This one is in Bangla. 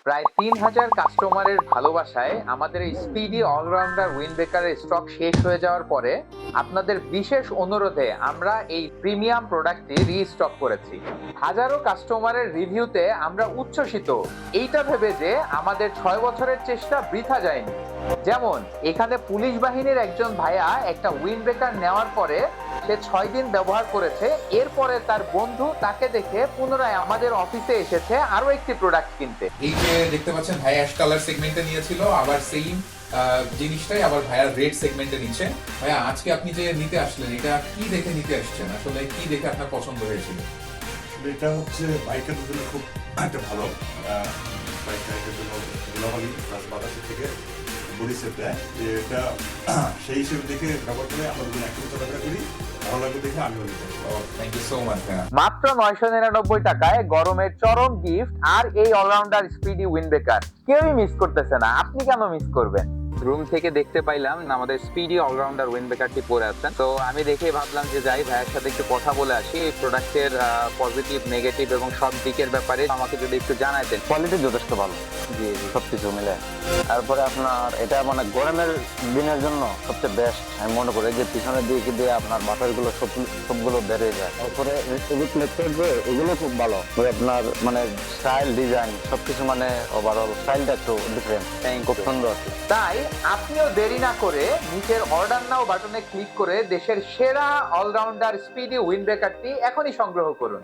প্রায় ৩,০০০ কাস্টমারের ভালোবাসায় আমাদের এই স্পিডি অলরাউন্ডার উইন্ডবেকারের স্টক শেষ হয়ে যাওয়ার পরে আপনাদের বিশেষ অনুরোধে আমরা এই প্রিমিয়াম প্রোডাক্টটি রিস্টক করেছি। হাজারো কাস্টমারের রিভিউতে আমরা উচ্ছ্বসিত, এইটা ভেবে যে আমাদের ৬ বছরের চেষ্টা বৃথা যায়নি। যেমন এখানে পুলিশ বাহিনীর একজন ভাইয়া একটা উইন্ডব্রেকার নেওয়ার পরে সে ৬ দিন ব্যবহার করেছে, এরপরে তার বন্ধু তাকে দেখে পুনরায় আমাদের অফিসে এসেছে আরো একটি প্রোডাক্ট কিনতে। এই যে দেখতে পাচ্ছেন ভাইয়া অ্যাশ কালার সেগমেন্টে নিয়েছিল, আবার সেম জিনিসটাই আবার ভাইয়া রেড সেগমেন্টে নিচ্ছে। ভাইয়া আজকে আপনি যে নিতে আসলেন, এটা কি দেখে নিতে আসছেন, আসলে কি দেখে আপনার পছন্দ হয়েছিল? এটা হচ্ছে বাইকের জন্য খুব একটা ভালো বাইকের জন্য ধুলাবালি প্লাস বাতাসের থেকে বডি সেফ দেয়, যে এটা সেই হিসেবে দেখে ব্যবহার করে আমরা যদি একটু চলাফেরা করি ভালো লাগবে দেখে আমিও নিতে চাই। থ্যাংক ইউ সো মাচ ভাইয়া। মাত্র ৯৯৯ টাকায় গরমের চরম গিফট আর এই অলরাউন্ডার স্পিডি উইন্ডব্রেকার কেউই মিস করতেছে না, আপনি কেন মিস করবেন? রুম থেকে দেখতে পাইলাম আমাদের স্পিডি অলরাউন্ডার উইন্ডব্রেকারটি পরে আছেন, তো আমি দেখে ভাবলাম যে যাই ভাইয়ের সাথে একটু কথা বলে আসি এই প্রোডাক্টের পজিটিভ নেগেটিভ এবং সব দিকের ব্যাপারে আমাকে যদি একটু জানাইতেন। কোয়ালিটি যথেষ্ট ভালো, জি জি সবকিছু মিলে। তারপরে আপনার এটা মানে গরমের দিনের জন্য সবচেয়ে বেস্ট আমি মনে করি, যে পিছনের দিকে দিয়ে আপনার বাতাসগুলো সবগুলো বেড়ে যায়। তারপরে এগুলো খুব ভালো, ওই আপনার মানে স্টাইল ডিজাইন সবকিছু মানে ওভারঅল স্টাইলটা একটু ডিফারেন্ট, খুব সুন্দর। তাই আপনিও দেরি না করে নিচের অর্ডার নাও বাটনে ক্লিক করে দেশের সেরা অলরাউন্ডার স্পিডি উইন্ডব্রেকারটি এখনই সংগ্রহ করুন।